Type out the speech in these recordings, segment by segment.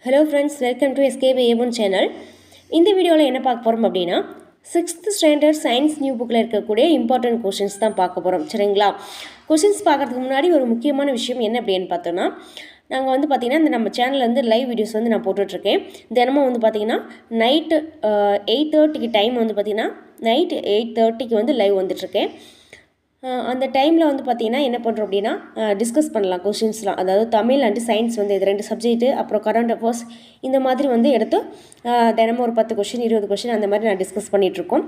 Hello friends, welcome to SKB channel. இந்த வீடியோவில் என்ன பார்க்க போகிறோம் அப்படின்னா 6th ஸ்டாண்டர்ட் சயின்ஸ் நியூ புக்கில் இருக்கக்கூடிய இம்பார்ட்டன்ட் கொஷின்ஸ் தான் பார்க்க போகிறோம். சரிங்களா? கொஷின்ஸ் பார்க்குறதுக்கு முன்னாடி ஒரு முக்கியமான விஷயம் என்ன அப்படின்னு பார்த்தோன்னா, நாங்கள் பார்த்திங்கன்னா இந்த நம்ம சேனலில் லைவ் வீடியோஸ் நான் போட்டுட்ருக்கேன். தினமும் பார்த்திங்கன்னா நைட்டு 8:30க்கு டைம் பார்த்திங்கன்னா நைட்டு 8:30க்கு லைவ் வந்துட்டுருக்கேன். அந்த டைமில் பார்த்திங்கன்னா என்ன பண்ணுறோம் அப்படின்னா டிஸ்கஸ் பண்ணலாம் கொஷின்ஸ்லாம். அதாவது தமிழ் அண்டு சயின்ஸ் இது 2 சப்ஜெக்ட்டு, அப்புறம் கரண்ட் அஃபேர்ஸ் இந்த மாதிரி எடுத்து தினமும் ஒரு 10 கொஷின் 20 கொஷின் அந்த மாதிரி நான் டிஸ்கஸ் பண்ணிகிட்ருக்கோம்.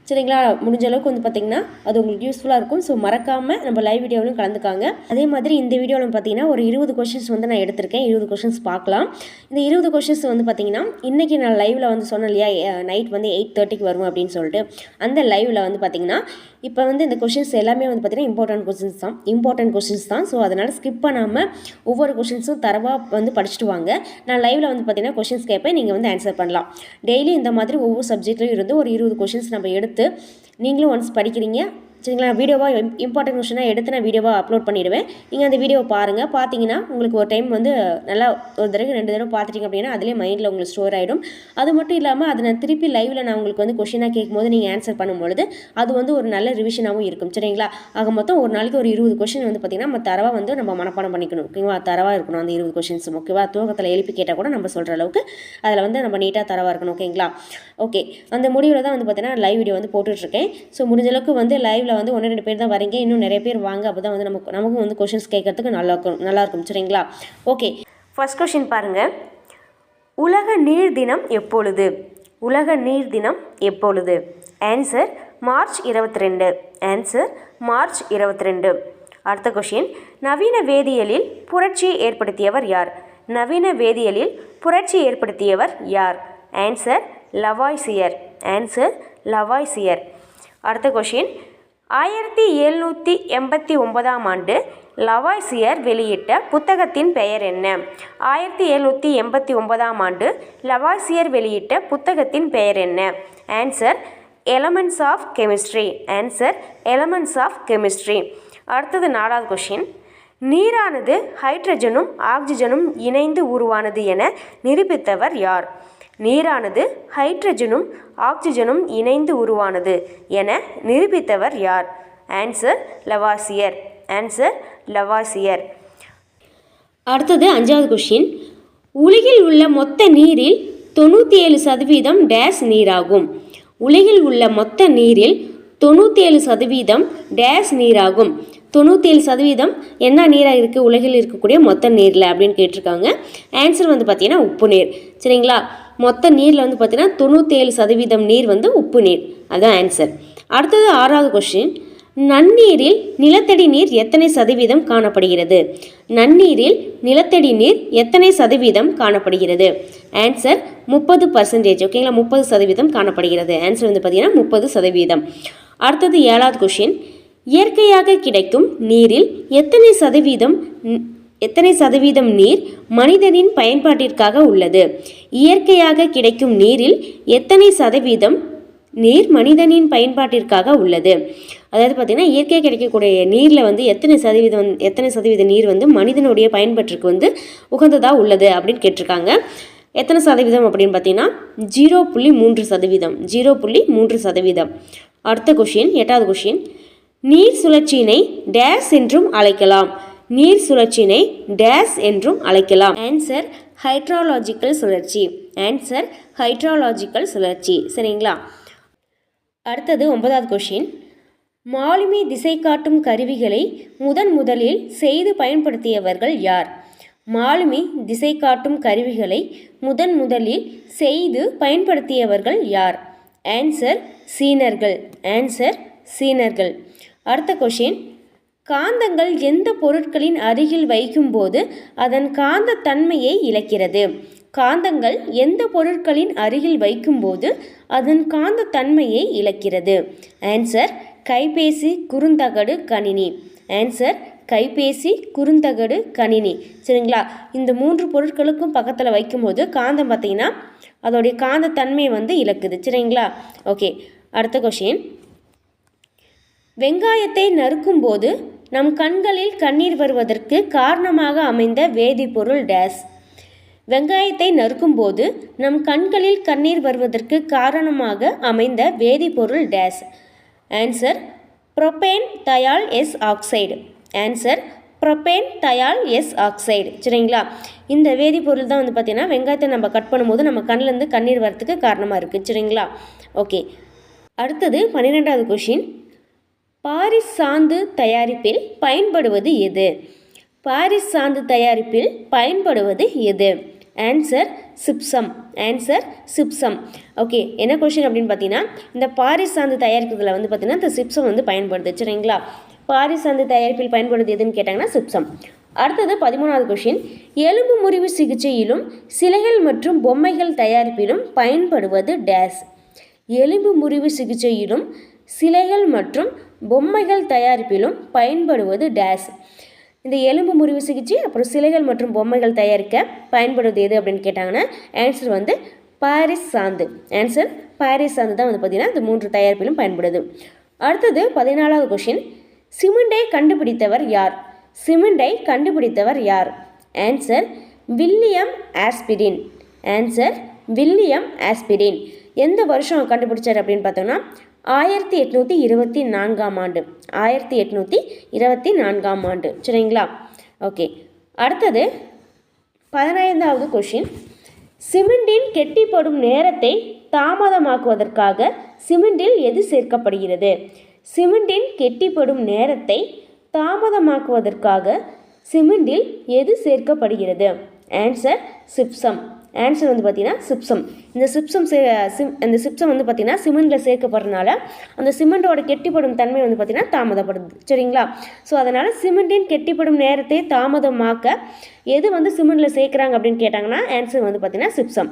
சரிங்களா? முடிஞ்ச அளவுக்கு பார்த்திங்கன்னா அது உங்களுக்கு யூஸ்ஃபுல்லாக இருக்கும். ஸோ மறக்காமல் நம்ம லைவ் வீடியோவிலும் கலந்துக்காங்க. அதே மாதிரி இந்த வீடியோவில் பார்த்திங்கன்னா ஒரு 20 கொஷின்ஸ் நான் எடுத்திருக்கேன். 20 கொஷின்ஸ் பார்க்கலாம். இந்த 20 கொஷின்ஸ் பார்த்திங்கன்னா இன்றைக்கி நான் லைவில் சொன்னேன் இல்லையா, நைட் 8:30க்கு வரும் அப்படின்னு சொல்லிட்டு. அந்த லைவில் பார்த்திங்கன்னா இப்போ இந்த கொஷின்ஸ் எல்லாமே பார்த்திங்கன்னா இம்பார்ட்டன்ட் கொஷின்ஸ் தான். ஸோ அதனால் ஸ்கிப் பண்ணாமல் ஒவ்வொரு கொஷின்ஸும் தரவாக படிச்சுட்டு வாங்க. நான் லைவில் பார்த்திங்கன்னா கொஷின்ஸ் கேட்பேன், நீங்கள் ஆன்சர் பண்ணலாம். டெய்லி இந்த மாதிரி ஒவ்வொரு சப்ஜெக்ட்லையும் இருந்து ஒரு 20 கொஷின்ஸ் நம்ம எடுத்து நீங்களும் ஒன்ஸ் படிக்கிறீங்க. சரிங்களா? வீடியோவாக இம்பார்ட்டன்ட் கொஷினாக எடுத்து நான் வீடியோவாக அப்லோட் பண்ணிவிடுவேன். நீங்கள் அந்த வீடியோவை பாருங்கள். பார்த்தீங்கன்னா உங்களுக்கு ஒரு டைம் நல்லா ஒரு தடவை 2 தடவை பார்த்துட்டிங்க அப்படின்னா அதிலே மைண்டில் உங்களுக்கு ஸ்டோர் ஆகிடும். அது மட்டும் இல்லாமல் அதை நான் திருப்பி லைவில் நான் உங்களுக்கு கொஷினாக கேட்கும்போது நீங்கள் ஆன்சர் பண்ணும்பொழுது அது ஒரு நல்ல ரிவிஷனாகவும் இருக்கும். சரிங்களா? ஆக மொத்தம் ஒரு நாளைக்கு ஒரு 20 கொஷின் பார்த்திங்கன்னா நம்ம தரவாக நம்ம மனப்பாடம் பண்ணிக்கணும். ஓகேவா? தரவாக இருக்கணும் அந்த 20 கொஷின்ஸும். ஓகேவா? தூக்கத்தில் எழுப்பி கேட்டால் கூட நம்ம சொல்கிற அளவுக்கு அதில் நம்ம நீட்டாக தரவாக இருக்கணும். ஓகேங்களா? ஓகே, அந்த முடிவில் தான் பார்த்திங்கன்னா லைவ் வீடியோ போட்டுட்ருக்கேன். ஸோ முடிஞ்ச அளவுக்கு லைவில் 1-2 பேர் தான் வரீங்க. இன்னும் நிறைய பேர் வாங்க. அப்போ தான் நமக்கும் கொஷின்ஸ் கேட்கறதுக்கு நல்லாயிருக்கும். சரிங்களா? ஓகே, ஃபர்ஸ்ட் கொஷின் பாருங்கள். உலக நீர் தினம் எப்பொழுது? உலக நீர் தினம் எப்பொழுது? Answer March 22. Answer March 22. அடுத்த கொஷின். நவீன வேதியியலில் புரட்சியை ஏற்படுத்தியவர் யார்? நவீன வேதியியலில் புரட்சி ஏற்படுத்தியவர் யார்? Answer Lavoisier. Answer Lavoisier. அடுத்த கொஷின். 1789ஆம் ஆண்டு லவாய்சியர் வெளியிட்ட புத்தகத்தின் பெயர் என்ன? 1789ஆம் ஆண்டு லவாய்சியர் வெளியிட்ட புத்தகத்தின் பெயர் என்ன? Answer elements of chemistry. Answer elements of chemistry. அடுத்தது 4வது கொஷின். நீரானது ஹைட்ரஜனும் ஆக்சிஜனும் இணைந்து உருவானது என நிரூபித்தவர் யார்? நீரானது ஹைட்ரஜனும் ஆக்சிஜனும் இணைந்து உருவானது என நிரூபித்தவர் யார்? Answer Lavoisier. Answer Lavoisier. அடுத்தது 5வது கொஷின். உலகில் உள்ள மொத்த நீரில் 97% டேஸ் நீராகும். உலகில் உள்ள மொத்த நீரில் 97% டேஸ் நீராகும். 97% என்ன நீராக இருக்குது உலகில் இருக்கக்கூடிய மொத்த நீரில் அப்படின்னு கேட்டிருக்காங்க. ஆன்சர் பார்த்தீங்கன்னா உப்பு நீர். சரிங்களா? மொத்த நீரில் பார்த்தீங்கன்னா 97% நீர் உப்பு நீர். அதுதான் ஆன்சர். அடுத்தது 6வது கொஸ்டின். நன்னீரில் நிலத்தடி நீர் எத்தனை சதவீதம் காணப்படுகிறது? நன்னீரில் நிலத்தடி நீர் எத்தனை சதவீதம் காணப்படுகிறது? ஆன்சர் 30%. ஓகேங்களா? 30% காணப்படுகிறது. ஆன்சர் பார்த்தீங்கன்னா 30%. அடுத்தது 7வது கொஸ்டின். இயற்கையாக கிடைக்கும் நீரில் எத்தனை சதவீதம் நீர் மனிதனின் பயன்பாட்டிற்காக உள்ளது? இயற்கையாக கிடைக்கும் நீரில் எத்தனை சதவீதம் நீர் மனிதனின் பயன்பாட்டிற்காக உள்ளது? அதாவது பார்த்திங்கன்னா இயற்கையாக கிடைக்கக்கூடிய நீரில் எத்தனை சதவீத நீர் மனிதனுடைய பயன்பாட்டிற்கு உகந்ததாக உள்ளது அப்படின்னு கேட்டிருக்காங்க. எத்தனை சதவீதம் அப்படின்னு பார்த்தீங்கன்னா 0.3%. 0.3%. அடுத்த கொஷின் 8வது கொஷின். நீர் சுழற்சியினை டேஸ் என்றும் அழைக்கலாம். நீர் சுழற்சியினை டேஸ் என்றும் அழைக்கலாம். ஆன்சர் ஹைட்ராலஜிக்கல் சுழற்சி. ஆன்சர் ஹைட்ராலஜிக்கல் சுழற்சி. சரிங்களா? அடுத்தது 9வது கொஷின். மாலுமி திசை காட்டும் கருவிகளை முதலில் செய்து பயன்படுத்தியவர்கள் யார்? மாலுமி திசை காட்டும் கருவிகளை முதலில் செய்து பயன்படுத்தியவர்கள் யார்? ஆன்சர் சீனர்கள். ஆன்சர் சீனர்கள். அடுத்த கொஷின். காந்தங்கள் எந்த பொருட்களின் அருகில் வைக்கும்போது அதன் காந்த தன்மையை இழக்கிறது? காந்தங்கள் எந்த பொருட்களின் அருகில் வைக்கும்போது அதன் காந்த தன்மையை இழக்கிறது? ஆன்சர் கைபேசி, குறுந்தகடு, கணினி. ஆன்சர் கைபேசி, குறுந்தகடு, கணினி. சரிங்களா? இந்த 3 பொருட்களுக்கும் பக்கத்தில் வைக்கும்போது காந்தம் பார்த்திங்கன்னா அதோடைய காந்த தன்மையை இழக்குது. சரிங்களா? ஓகே, அடுத்த கொஷின். வெங்காயத்தை நறுக்கும்போது நம் கண்களில் கண்ணீர் வருவதற்கு காரணமாக அமைந்த வேதிப்பொருள் டேஸ்? வெங்காயத்தை நறுக்கும்போது நம் கண்களில் கண்ணீர் வருவதற்கு காரணமாக அமைந்த வேதிப்பொருள் டேஸ். Answer propane thial S oxide. Answer propane thial S oxide. சரிங்களா, இந்த வேதிப்பொருள் தான் வந்து பார்த்திங்கன்னா வெங்காயத்தை நம்ம கட் பண்ணும்போது நம்ம கண்ணிலேருந்து கண்ணீர் வரத்துக்கு காரணமாக இருக்குது. சரிங்களா, ஓகே. அடுத்தது 12வது கொஷின். பாரிஸ் சாந்து தயாரிப்பில் பயன்படுவது எது? பாரிஸ் சாந்து தயாரிப்பில் பயன்படுவது எது? Answer gypsum. Answer gypsum. Okay, என்ன கொஷின் அப்படின்னு பார்த்தீங்கன்னா, இந்த பாரிஸ் சாந்து தயாரிக்கிறதுல வந்து பார்த்திங்கன்னா இந்த சிப்சம் வந்து பயன்படுது. சரிங்களா, பாரிஸ் சாந்து தயாரிப்பில் பயன்படுது எதுன்னு கேட்டாங்கன்னா சிப்சம். அடுத்தது 13வது கொஷின். எலும்பு முறிவு சிகிச்சையிலும் சிலைகள் மற்றும் பொம்மைகள் தயாரிப்பிலும் பயன்படுவது டேஸ். எலும்பு முறிவு சிகிச்சையிலும் சிலைகள் மற்றும் பொம்மைகள் தயாரிப்பிலும் பயன்படுவது டேஸ். இந்த எலும்பு முறிவு சிகிச்சை அப்புறம் சிலைகள் மற்றும் பொம்மைகள் தயாரிக்க பயன்படுவது எது அப்படின்னு கேட்டாங்கன்னா ஆன்சர் வந்து பாரிஸ் சாந்து. ஆன்சர் பாரிஸ் சாந்து தான் வந்து பார்த்திங்கன்னா இந்த 3 தயாரிப்பிலும் பயன்படுது. அடுத்தது 14வது கொஷின். சிமெண்டை கண்டுபிடித்தவர் யார்? சிமெண்டை கண்டுபிடித்தவர் யார்? Answer William aspirin. Answer William aspirin. எந்த வருஷம் கண்டுபிடிச்சார் அப்படின்னு பார்த்தோம்னா 1824ஆம் ஆண்டு. 1824ஆம் ஆண்டு. சரிங்களா, ஓகே. அடுத்தது 15வது கொஷின். சிமெண்டின் கெட்டிப்படும் நேரத்தை தாமதமாக்குவதற்காக சிமெண்டில் எது சேர்க்கப்படுகிறது? சிமெண்டின் கெட்டிப்படும் நேரத்தை தாமதமாக்குவதற்காக சிமெண்டில் எது சேர்க்கப்படுகிறது? Answer gypsum. ஆன்சர் வந்து பார்த்திங்கன்னா சிப்சம். இந்த சிப்சம் வந்து பார்த்திங்கன்னா சிமெண்டில் சேர்க்கப்படுறதுனால அந்த சிமெண்டோட கெட்டிப்படும் தன்மை வந்து பார்த்திங்கன்னா தாமதப்படுது. சரிங்களா, ஸோ அதனால் சிமெண்டின் கெட்டிப்படும் நேரத்தை தாமதமாக்க எது வந்து சிமெண்டில் சேர்க்குறாங்க அப்படின்னு கேட்டாங்கன்னா ஆன்சர் வந்து பார்த்திங்கன்னா சிப்சம்.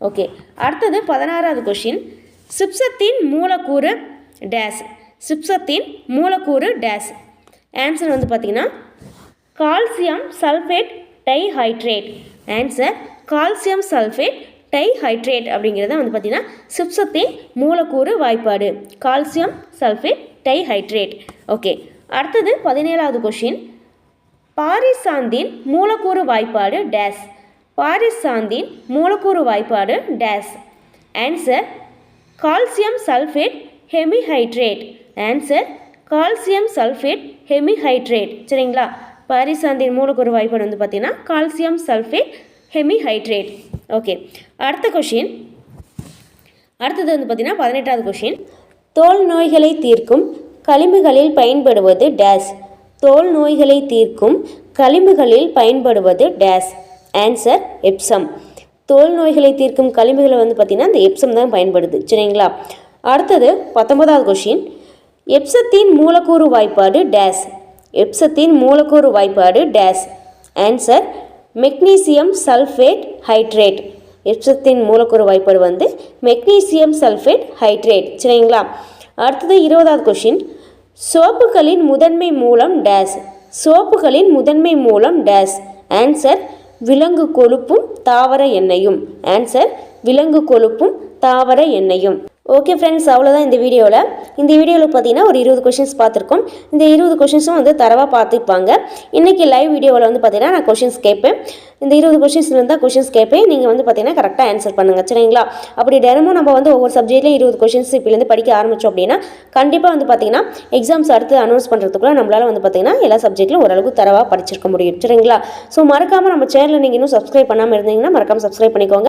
ஓகே, அடுத்தது 16வது கொஷின். சிப்சத்தின் மூலக்கூறு டேஸ். சிப்சத்தின் மூலக்கூறு டேஸ். ஆன்சர் வந்து பார்த்திங்கன்னா calcium sulphate dihydrate. Answer calcium sulphate dihydrate அப்படிங்கிறது வந்து பார்த்திங்கன்னா சிப்சத்தின் மூலக்கூறு வாய்ப்பாடு. Calcium sulphate dihydrate. ஓகே, அடுத்தது 17வது கொஷின். பாரிஸ் சாந்தின் மூலக்கூறு வாய்ப்பாடு டேஸ். பாரிஸ் சாந்தின் மூலக்கூறு வாய்ப்பாடு டேஸ். Answer calcium sulphate hemihydrate. Answer calcium sulphate hemihydrate. சரிங்களா, பாரிஸ் சாந்தின் மூலக்கூறு வாய்ப்பாடு வந்து பார்த்திங்கன்னா கால்சியம் சல்ஃபேட் ஹெமிஹைட்ரேட். ஓகே, அடுத்த கொஷின். அடுத்தது வந்து பார்த்திங்கன்னா 18வது கொஷின். தோல் நோய்களை தீர்க்கும் களிம்புகளில் பயன்படுவது டேஸ். தோல் நோய்களை தீர்க்கும் களிம்புகளில் பயன்படுவது டேஸ். Answer Epsom. தோல் நோய்களை தீர்க்கும் களிம்புகளை வந்து பார்த்திங்கன்னா இந்த எப்சம் தான் பயன்படுது. சரிங்களா, அடுத்தது 19வது கொஷின். எப்சத்தின் மூலக்கூறு வாய்ப்பாடு டேஸ். எப்சத்தின் மூலக்கூறு வாய்ப்பாடு டேஸ். Answer magnesium sulphate hydrate. எப்சத்தின் மூலக்கூறு வாய்ப்பாடு வந்து மெக்னீசியம் சல்ஃபேட் ஹைட்ரேட். சரிங்களா, அடுத்தது 20வது கொஷின். சோப்புகளின் முதன்மை மூலம் டேஸ். சோப்புகளின் முதன்மை மூலம் டேஸ். ஆன்சர் விலங்கு கொழுப்பும் தாவர எண்ணெயும். ஆன்சர் விலங்கு கொழுப்பும் தாவர எண்ணெயும். ஓகே ஃப்ரெண்ட்ஸ், அவ்வளோதான் இந்த வீடியோவில் பார்த்தீங்கன்னா ஒரு 20 கொஷின்ஸ் பார்த்துருக்கோம். இந்த 20 கொஷின்ஸும் வந்து தரவாக பார்த்துப்பாங்க. இன்றைக்கி லைவ் வீடியோவில் வந்து பார்த்தீங்கன்னா நான் கொஷின்ஸ் கேட்பேன். இந்த 20 கொஷின்ஸ்லேருந்து தான் கொஷின்ஸ் கேட்பேன். நீங்கள் வந்து பார்த்தீங்கன்னா கரெக்டாக ஆன்சர் பண்ணுங்கள். சரிங்களா, அப்படி தினமும் நம்ம வந்து ஒவ்வொரு சப்ஜெக்ட்லேயும் 20 கொஷின்ஸ் இப்போலேருந்து படிக்க ஆரம்பித்தோம் அப்படின்னா கண்டிப்பாக வந்து பார்த்தீங்கன்னா எக்ஸாம்ஸ் அடுத்து அனௌன்ஸ் பண்ணுறதுக்குள்ள நம்மளால் வந்து பார்த்தீங்கன்னா எல்லா சப்ஜெக்ட்லையும் ஓரளவுக்கு தரவாக படிச்சிருக்க முடியும். சரிங்களா, ஸோ மறக்காமல் நம்ம சேனலில் நீங்கள் இன்னும் சப்ஸ்கிரைப் பண்ணாமல் இருந்தீங்கன்னா மறக்காமல் சப்ஸ்கிரைப் பண்ணிக்கோங்க.